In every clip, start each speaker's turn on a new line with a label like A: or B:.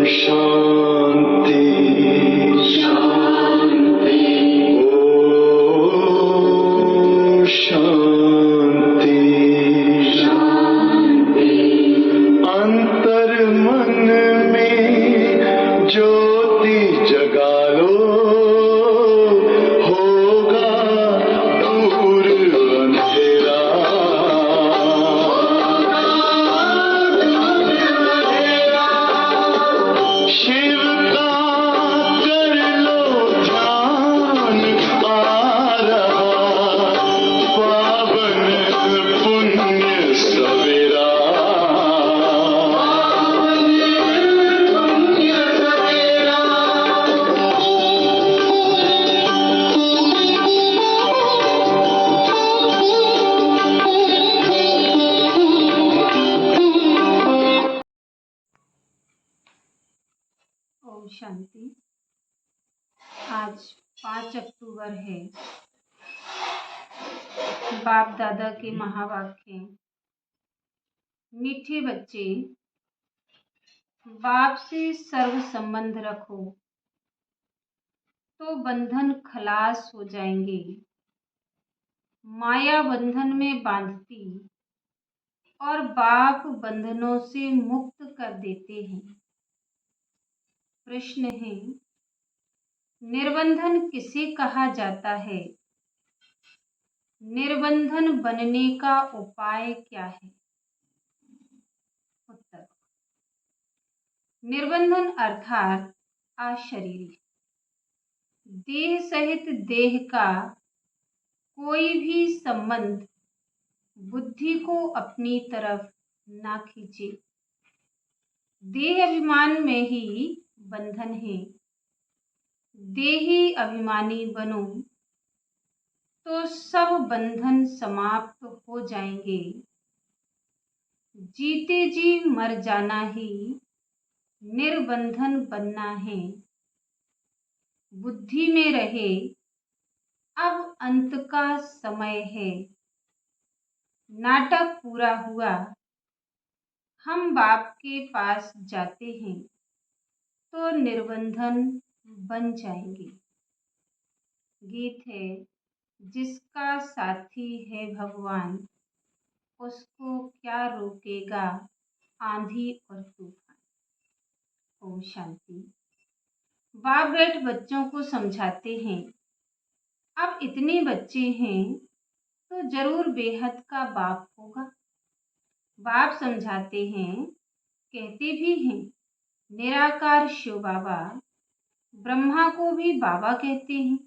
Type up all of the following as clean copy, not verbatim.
A: शांति शांति शांति शांति अंतर मन में ज्योति जगा लो होगा दूर अंधेरा शिव का कर लो ध्यान आ रहा पावन पुण्य सवेरा
B: ओम शांति। आज 5 अक्टूबर है। बाप दादा के महावाक्य। मीठे बच्चे, बाप से सर्व संबंध रखो तो बंधन खलास हो जाएंगे। माया बंधन में बांधती और बाप बंधनों से मुक्त कर देते हैं। प्रश्न है, निर्बंधन किसे कहा जाता है? निर्बंधन बनने का उपाय क्या है? उत्तर, निर्बंधन अर्थात अशरीरी, देह सहित देह का कोई भी संबंध बुद्धि को अपनी तरफ ना खींचे। देह अभिमान में ही बंधन है। देही अभिमानी बनो तो सब बंधन समाप्त हो जाएंगे। जीते जी मर जाना ही निर्बंधन बनना है। बुद्धि में रहे अब अंत का समय है। नाटक पूरा हुआ, हम बाप के पास जाते हैं तो निर्बंधन बन जाएंगे। गीत है, जिसका साथी है भगवान उसको क्या रोकेगा आंधी और तूफान। ओम शांति। बाप बैठ बच्चों को समझाते हैं। अब इतने बच्चे हैं तो जरूर बेहद का बाप होगा। बाप समझाते हैं, कहते भी हैं, निराकार शिव बाबा। ब्रह्मा को भी बाबा कहते हैं।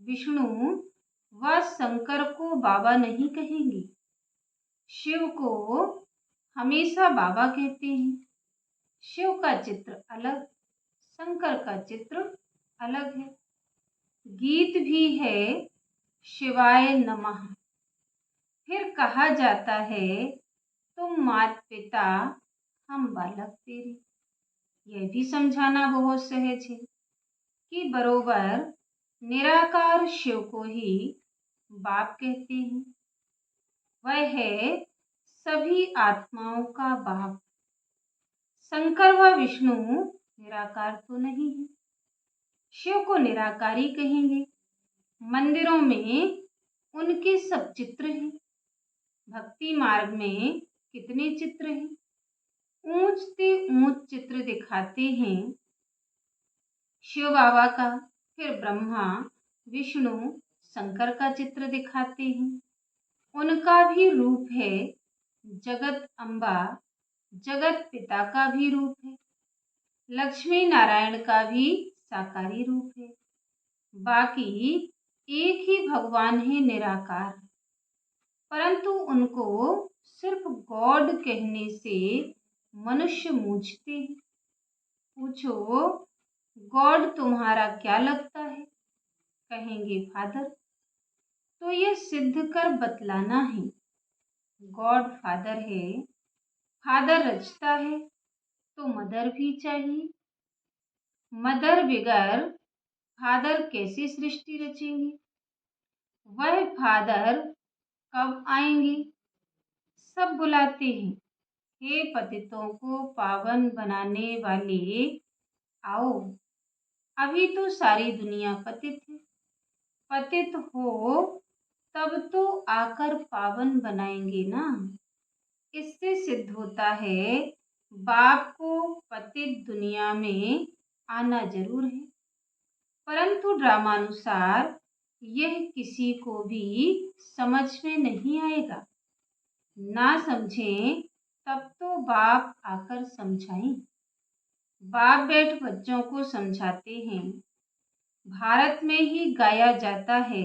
B: विष्णु व शंकर को बाबा नहीं कहेंगे। शिव को हमेशा बाबा कहते हैं। शिव का चित्र अलग, शंकर का चित्र अलग है। गीत भी है, शिवाय नमः। फिर कहा जाता है, तुम मात पिता हम बालक तेरे। यह भी समझाना बहुत सहज है कि बरोबर निराकार शिव को ही बाप कहते हैं। वह है सभी आत्माओं का बाप। शंकर व विष्णु निराकार तो नहीं है। शिव को निराकारी कहेंगे। मंदिरों में उनके सब चित्र हैं। भक्ति मार्ग में कितने चित्र हैं। ऊंच से ऊंच चित्र दिखाते हैं शिव बाबा का। फिर ब्रह्मा विष्णु शंकर का चित्र दिखाते हैं। उनका भी रूप है। जगत अम्बा जगत पिता का भी रूप है। लक्ष्मी नारायण का भी साकारी रूप है। बाकी एक ही भगवान है निराकार, परंतु उनको सिर्फ गॉड कहने से मनुष्य मूझते हैं। पूछो, गॉड तुम्हारा क्या लगता है? कहेंगे फादर। तो यह सिद्ध कर बतलाना है, गॉड फादर है। फादर रचता है तो मदर भी चाहिए। मदर बगैर फादर कैसे सृष्टि रचेंगे? वह फादर कब आएंगे? सब बुलाते हैं हे पतितों को पावन बनाने वाले, आओ। अभी तो सारी दुनिया पतित है। पतित हो तब तो आकर पावन बनाएंगे ना। इससे सिद्ध होता है बाप को पतित दुनिया में आना जरूर है, परंतु ड्रामानुसार यह किसी को भी समझ में नहीं आएगा। ना समझें तब तो बाप आकर समझाएं। बाप बैठ बच्चों को समझाते हैं। भारत में ही गाया जाता है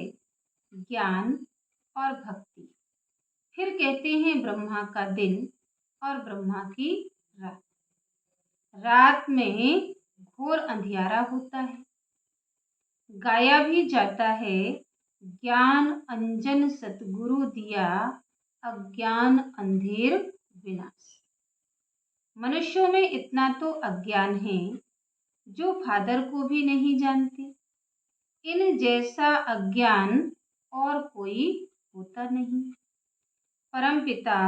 B: ज्ञान और भक्ति। फिर कहते हैं ब्रह्मा का दिन और ब्रह्मा की रात। रात में घोर अंधियारा होता है। गाया भी जाता है ज्ञान अंजन सतगुरु दिया, अज्ञान अंधेर विनाश। मनुष्यों में इतना तो अज्ञान है जो फादर को भी नहीं जानते। इन जैसा अज्ञान और कोई होता नहीं। परमपिता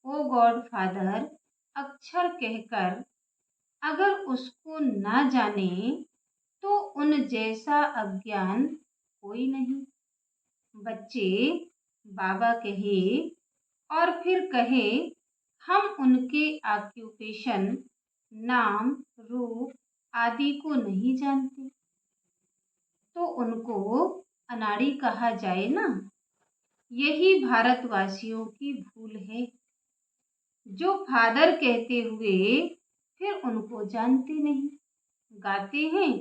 B: ओ गॉड फादर अक्षर कहकर अगर उसको ना जाने तो उन जैसा अज्ञान कोई नहीं। बच्चे बाबा कहे और फिर कहे हम उनके ऑक्यूपेशन, नाम, रूप आदि को नहीं जानते, तो उनको अनाड़ी कहा जाए ना। यही भारतवासियों की भूल है, जो फादर कहते हुए फिर उनको जानते नहीं। गाते हैं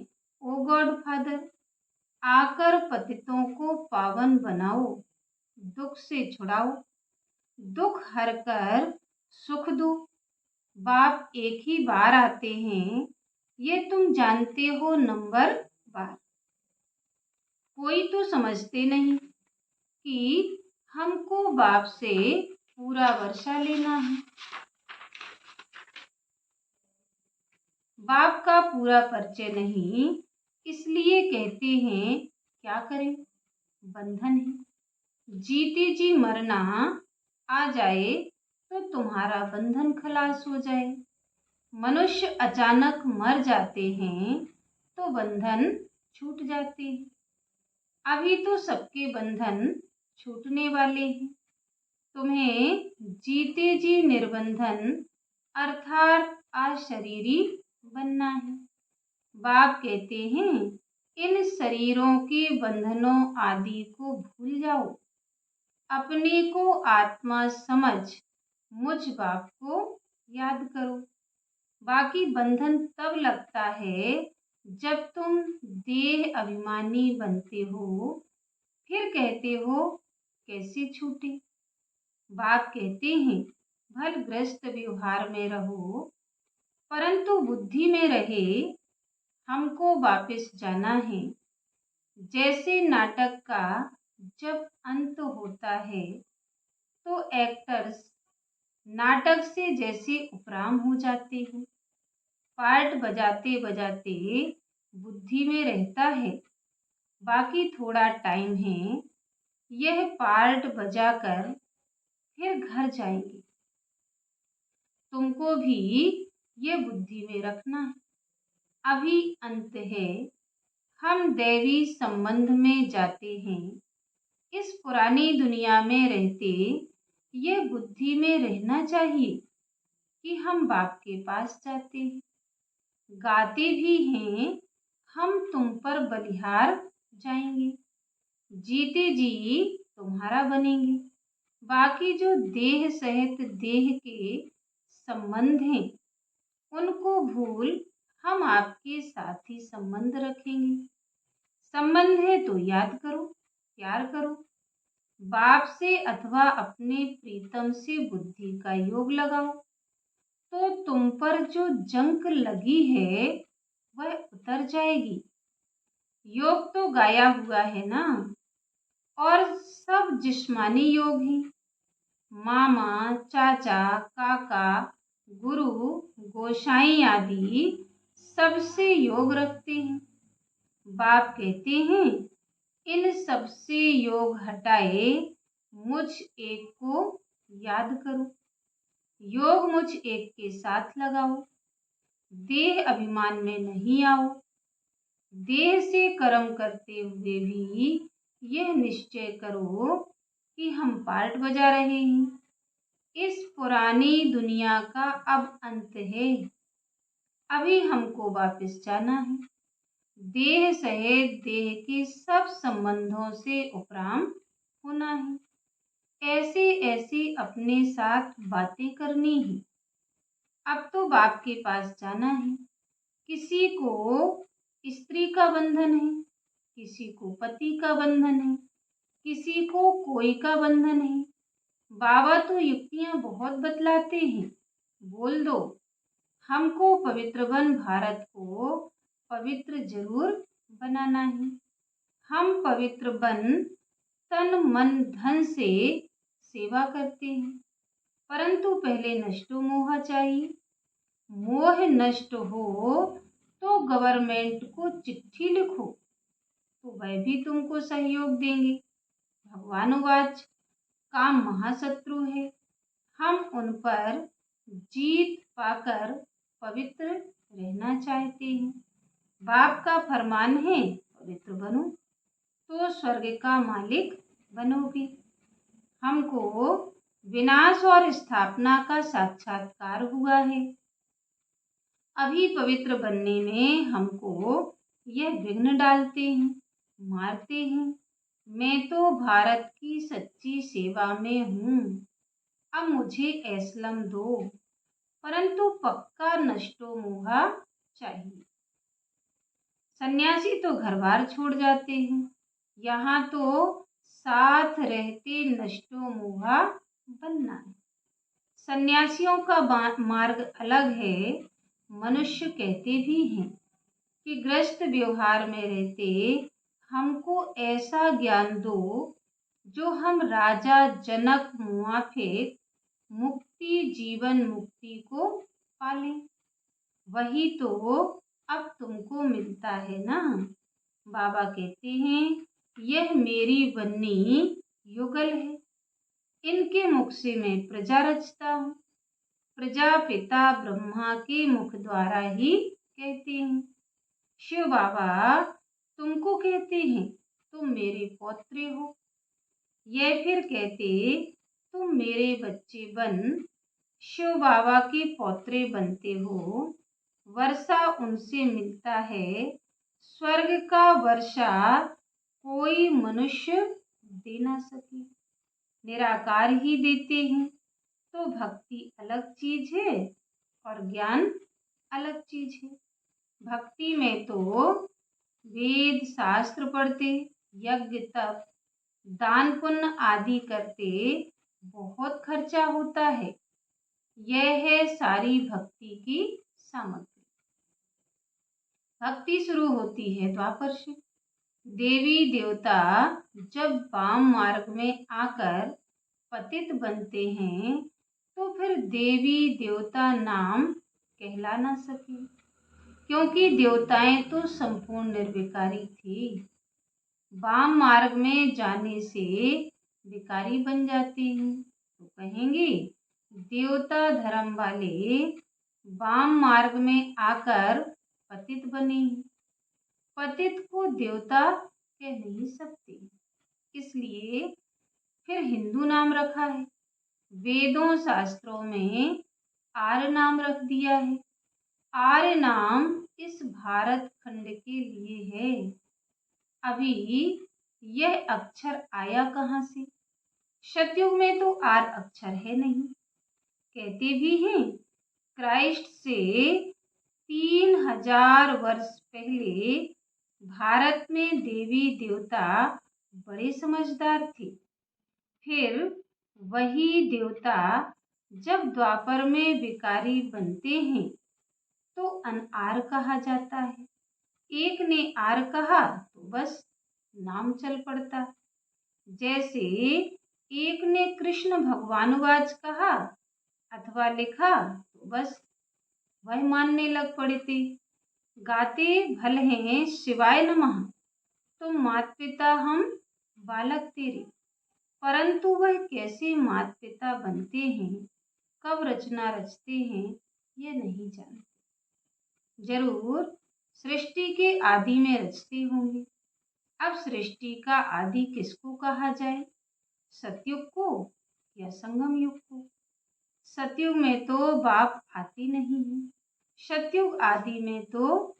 B: ओ गॉड फादर, आकर पतितों को पावन बनाओ, दुख से छुड़ाओ, दुख हर कर सुख दो। बाप एक ही बार आते हैं, ये तुम जानते हो नंबर बार। कोई तो समझते नहीं कि हमको बाप से पूरा वर्षा लेना है। बाप का पूरा परिचय नहीं, इसलिए कहते हैं क्या करें, बंधन है। जीते जी मरना आ जाए तो तुम्हारा बंधन खलास हो जाए। मनुष्य अचानक मर जाते हैं तो बंधन छूट जाते हैं। अभी तो सबके बंधन छूटने वाले हैं। तुम्हें जीते जी निर्बंधन अर्थात अशरीरी बनना है। बाप कहते हैं इन शरीरों के बंधनों आदि को भूल जाओ, अपने को आत्मा समझ मुझ बाप को याद करो। बाकी बंधन तब लगता है जब तुम देह अभिमानी बनते हो, फिर कहते हो कैसे छूटे। बाप कहते हैं भल ग्रस्त व्यवहार में रहो, परंतु बुद्धि में रहे हमको वापस जाना है। जैसे नाटक का जब अंत होता है तो एक्टर्स नाटक से जैसे उपराम हो जाते हैं। पार्ट बजाते बजाते बुद्धि में रहता है बाकी थोड़ा टाइम है, यह पार्ट बजाकर फिर घर जाएंगे। तुमको भी ये बुद्धि में रखना है। अभी अंत है, हम दैवी संबंध में जाते हैं। इस पुरानी दुनिया में रहते ये बुद्धि में रहना चाहिए कि हम बाप के पास जाते हैं। गाते भी हैं हम तुम पर बलिहार जाएंगे, जीते जी तुम्हारा बनेंगे। बाकी जो देह सहित देह के संबंध हैं उनको भूल हम आपके साथ ही संबंध रखेंगे। संबंध है तो याद करो, प्यार करो। बाप से अथवा अपने प्रीतम से बुद्धि का योग लगाओ तो तुम पर जो जंक लगी है वह उतर जाएगी। योग तो गाया हुआ है ना, और सब जिस्मानी योग हैं। मामा, चाचा, काका, गुरु, गोसाई आदि सबसे योग रखते हैं। बाप कहते हैं इन सबसे योग हटाए मुझ एक को याद करो। योग मुझ एक के साथ लगाओ, देह अभिमान में नहीं आओ। देह से कर्म करते हुए भी यह निश्चय करो कि हम पार्ट बजा रहे हैं। इस पुरानी दुनिया का अब अंत है, अभी हमको वापस जाना है। देह सहित देह के सब संबंधों से उपराम होना है। ऐसे ऐसे अपने साथ बातें करनी है। अब तो बाप के पास जाना है। किसी को स्त्री का बंधन है, किसी को पति का बंधन है, किसी को कोई का बंधन है। बाबा तो युक्तियां बहुत बतलाते हैं। बोल दो, हमको पवित्र बन भारत को पवित्र जरूर बनाना है। हम पवित्र बन तन मन धन से सेवा करते हैं, परंतु पहले नष्टो मोह चाहिए। मोह नष्ट हो तो गवर्नमेंट को चिट्ठी लिखो, तो वह भी तुमको सहयोग देंगे। भगवानुवाच, काम महाशत्रु है, हम उन पर जीत पाकर पवित्र रहना चाहते हैं। बाप का फरमान है, पवित्र बनो तो स्वर्ग का मालिक बनोगे। हमको विनाश और स्थापना का साक्षात्कार हुआ है। अभी पवित्र बनने में हमको यह विघ्न डालते हैं, मारते हैं। मैं तो भारत की सच्ची सेवा में हूँ। अब मुझे एस्लम दो, परंतु पक्का नष्टो मोहा चाहिए। सन्यासी तो घर बार छोड़ जाते हैं, यहाँ तो साथ रहते नष्टो मोहा बनना है। सन्यासियों का मार्ग अलग है। मनुष्य कहते भी हैं कि गृहस्थ व्यवहार में रहते हमको ऐसा ज्ञान दो जो हम राजा जनक मुआफिक मुक्ति जीवन मुक्ति को पालें। वही तो अब तुमको मिलता है ना। बाबा कहते हैं, यह मेरी बन्नी युगल है, इनके मुख से मैं प्रजा रचता हूँ। प्रजापिता ब्रह्मा के मुख द्वारा ही कहते हैं। शिव बाबा तुमको कहते हैं, तुम मेरे पौत्र हो। यह फिर कहते, तुम मेरे बच्चे बन शिव बाबा के पौत्रे बनते हो। वर्षा उनसे मिलता है, स्वर्ग का वर्षा कोई मनुष्य दे ना सके, निराकार ही देते हैं। तो भक्ति अलग चीज है और ज्ञान अलग चीज है। भक्ति में तो वेद शास्त्र पढ़ते, यज्ञ तप दान पुण्य आदि करते बहुत खर्चा होता है। यह है सारी भक्ति की सामग्री। भक्ति शुरू होती है द्वापर से। देवी देवता जब वाम मार्ग में आकर पतित बनते हैं, तो फिर देवी देवता नाम कहला ना सके, क्योंकि देवताएं तो संपूर्ण निर्विकारी थी। वाम मार्ग में जाने से विकारी बन जाते हैं, तो कहेंगे देवता धर्म वाले वाम मार्ग में आकर पतित बने। पतित को देवता कह नहीं सकते, इसलिए फिर हिंदू नाम रखा है। वेदों शास्त्रों में आर्य नाम रख दिया है। आर्य नाम इस भारत खंड के लिए है। अभी यह अक्षर आया कहाँ से? सतयुग में तो आर अक्षर है नहीं। कहते भी हैं क्राइस्ट से 3000 वर्ष पहले भारत में देवी देवता बड़े समझदार थे। फिर वही देवता जब द्वापर में विकारी बनते हैं तो अनआर कहा जाता है। एक ने आर कहा तो बस नाम चल पड़ता। जैसे एक ने कृष्ण भगवानुवाच कहा अथवा लिखा तो बस वह मानने लग पड़े थे। गाते भल हैं शिवाय नमः, तुम मात पिता हम बालक तेरे, परंतु वह कैसे मात पिता बनते हैं कब रचना रचते हैं ये नहीं जानते। जरूर सृष्टि के आदि में रचते होंगे। अब सृष्टि का आदि किसको कहा जाए, सतयुग को या संगम युग को? सतयुग में तो बाप आते नहीं हैं। सतयुग आदि में तो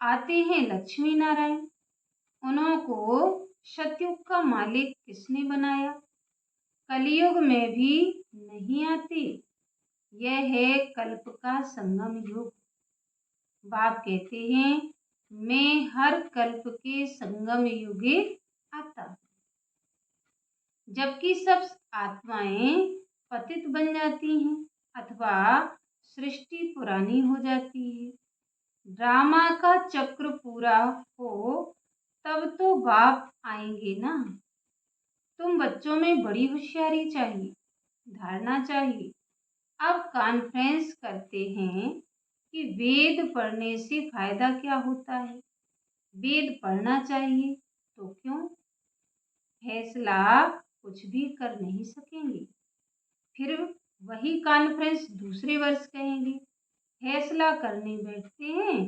B: आते हैं लक्ष्मी नारायण। उन्हों को सतयुग का मालिक किसने बनाया? कलयुग में भी नहीं आते। यह है कल्प का संगम युग। बाप कहते हैं मैं हर कल्प के संगम युगे आता हूँ। जबकि सब आत्माएं पतित बन जाती हैं अथवा सृष्टि पुरानी हो जाती है। ड्रामा का चक्र पूरा हो तब तो बाप आएंगे ना। तुम बच्चों में बड़ी होशियारी चाहिए, धारणा चाहिए। अब कॉन्फ्रेंस करते हैं कि वेद पढ़ने से फायदा क्या होता है। वेद पढ़ना चाहिए तो क्यों? फैसला कुछ भी कर नहीं सकेंगे। फिर वही कॉन्फ्रेंस दूसरे वर्ष कहेंगे फैसला करने बैठते हैं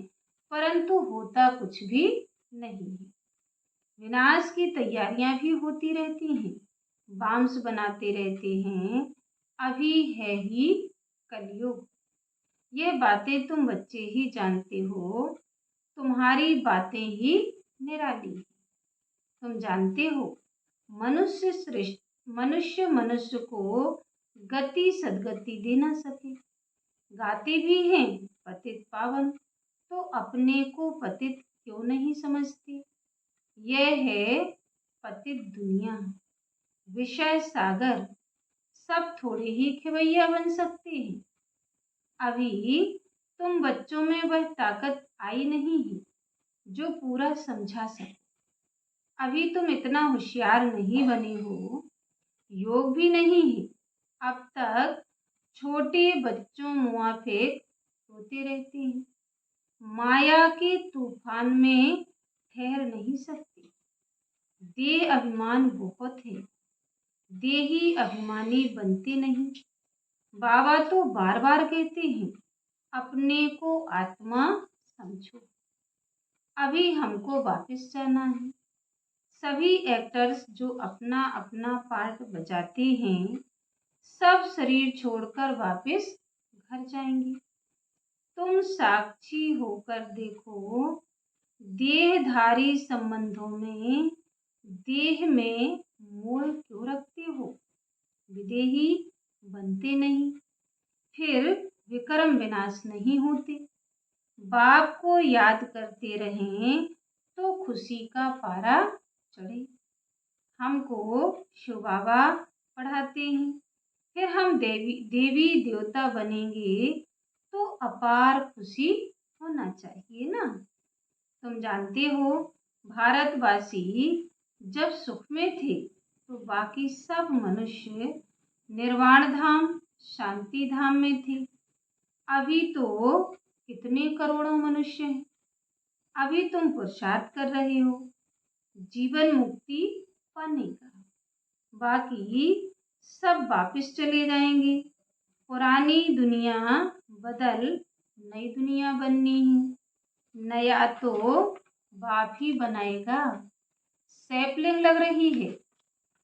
B: परंतु होता कुछ भी नहीं है। विनाश की तैयारियां भी होती रहती हैं, बाम्स बनाते रहते हैं। अभी है ही कलयुग। ये बातें तुम बच्चे ही जानते हो। तुम्हारी बातें ही निराली हैं। तुम जानते हो मनुष्य मनुष्य को गति सदगति दे ना सके। गाते भी हैं पतित पावन, तो अपने को पतित क्यों नहीं समझते? यह है पतित दुनिया, विषय सागर। सब थोड़े ही खेवैया बन सकते हैं। अभी तुम बच्चों में वह ताकत आई नहीं है जो पूरा समझा सके। अभी तुम इतना होशियार नहीं बने हो, योग भी नहीं है। अब तक छोटे बच्चों मुआफिक होते रहते हैं। माया के तूफान में ठहर नहीं सकते। देह अभिमान बहुत है, देही अभिमानी बनते नहीं। बाबा तो बार बार कहते हैं अपने को आत्मा समझो। अभी हमको वापस जाना है। सभी एक्टर्स जो अपना अपना पार्ट बजाते हैं सब शरीर छोड़कर वापस घर जाएंगे। तुम साक्षी होकर देखो, देहधारी संबंधों में देह में मोह क्यों रखते हो? विदेही बनते नहीं, फिर विक्रम विनाश नहीं होते। बाप को याद करते रहें तो खुशी का पारा चढ़े। हमको शिव बाबा पढ़ाते हैं, फिर हम देवी देवता बनेंगे तो अपार खुशी होना चाहिए ना। तुम जानते हो भारतवासी जब सुख में थे तो बाकी सब मनुष्य निर्वाण धाम शांति धाम में थे। अभी तो कितने करोड़ों मनुष्य हैं। अभी तुम पुरुषार्थ कर रहे हो जीवन मुक्ति पाने का। बाकी सब वापिस चले जाएंगे। पुरानी दुनिया बदल नई दुनिया बननी है। नया तो बाप ही बनाएगा। सैपलिंग लग रही है,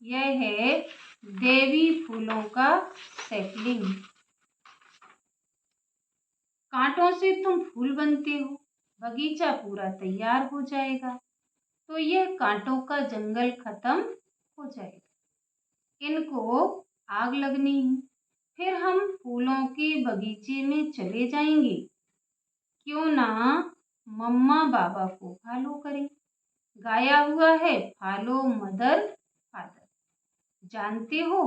B: यह है देवी फूलों का सैपलिंग। कांटों से तुम फूल बनते हो, बगीचा पूरा तैयार हो जाएगा तो यह कांटों का जंगल खत्म हो जाएगा। इनको आग लगनी है, फिर हम फूलों के बगीचे में चले जाएंगे। क्यों ना मम्मा बाबा को फॉलो करें। गाया हुआ है फॉलो मदर फादर। जानते हो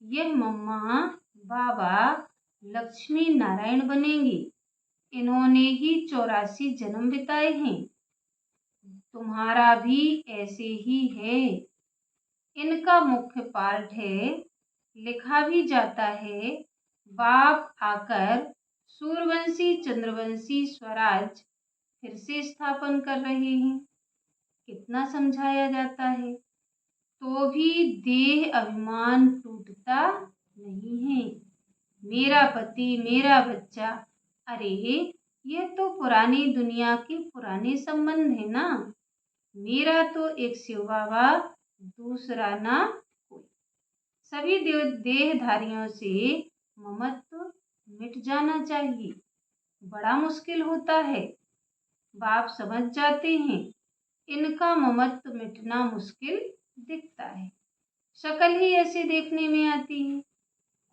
B: यह मम्मा बाबा लक्ष्मी नारायण बनेंगे। इन्होंने ही 84 जन्म बिताए हैं। तुम्हारा भी ऐसे ही है। इनका मुख्य पार्ट है, लिखा भी जाता है बाप आकर सूर्यवंशी चंद्रवंशी स्वराज फिर से स्थापन कर रहे हैं। कितना समझाया जाता है तो भी देह अभिमान टूटता नहीं है। मेरा पति, मेरा बच्चा। अरे ये तो पुरानी दुनिया के पुराने संबंध है ना। मेरा तो एक शिव बाबा, दूसरा ना कोई। सभी देहधारियों से ममत्व मिट जाना चाहिए। बड़ा मुश्किल होता है। बाप समझ जाते हैं, इनका ममत्व मिटना मुश्किल दिखता है। शक्ल ही ऐसे देखने में आती है।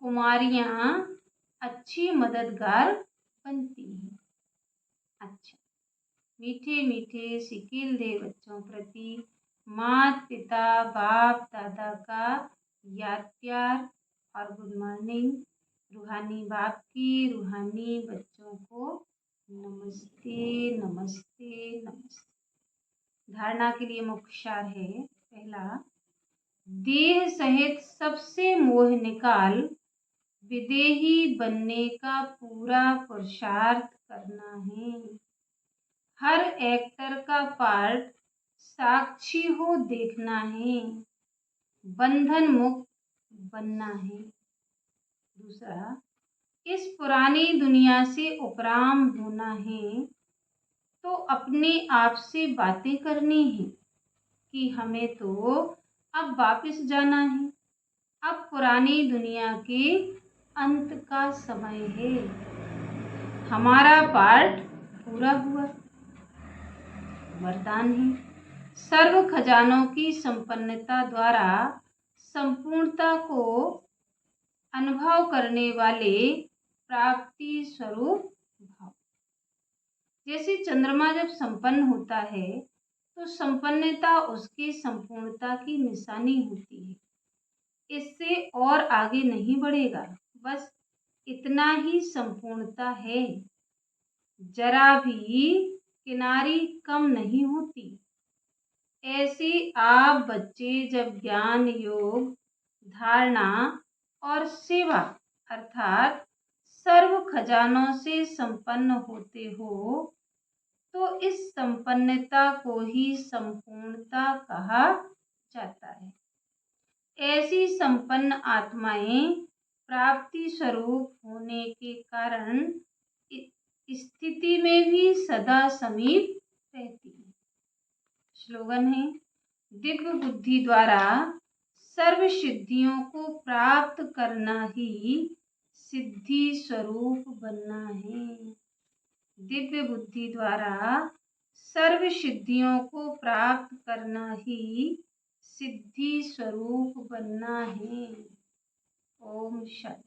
B: कुमारियां अच्छी मददगार बनती हैं। अच्छा, मीठे मीठे सिकिल दे बच्चों प्रति माता पिता बाप दादा का याद प्यार और गुड मॉर्निंग। रूहानी बाप की रूहानी बच्चों को नमस्ते नमस्ते नमस्ते। धारणा के लिए मुख्य सार है। पहला, देह सहित सबसे मोह निकाल विदेही बनने का पूरा पुरुषार्थ करना है। हर एक्टर का पार्ट साक्षी हो देखना है। बंधन मुक्त बनना है। दूसरा, इस पुरानी दुनिया से उपराम होना है तो अपने आप से बातें करनी है कि हमें तो अब वापस जाना है। अब पुरानी दुनिया के अंत का समय है। हमारा पार्ट पूरा हुआ। वरदान है, सर्व खजानों की संपन्नता द्वारा संपूर्णता को अनुभव करने वाले प्राप्ति स्वरूप भाव। जैसे चंद्रमा जब संपन्न होता है तो संपन्नता उसकी संपूर्णता की निशानी होती है। इससे और आगे नहीं बढ़ेगा, बस इतना ही संपूर्णता है। जरा भी किनारी कम नहीं होती। ऐसे आप बच्चे जब ज्ञान योग धारणा और सेवा अर्थात सर्व खजानों से संपन्न होते हो तो इस संपन्नता को ही संपूर्णता कहा जाता है। ऐसी संपन्न आत्माएं प्राप्ति स्वरूप होने के कारण स्थिति में भी सदा समीप रहती है। स्लोगन है, दिव्य बुद्धि द्वारा सर्व सिद्धियों को प्राप्त करना ही सिद्धि स्वरूप बनना है। दिव्य बुद्धि द्वारा सर्व सिद्धियों को प्राप्त करना ही सिद्धि स्वरूप बनना है। ओम शांति।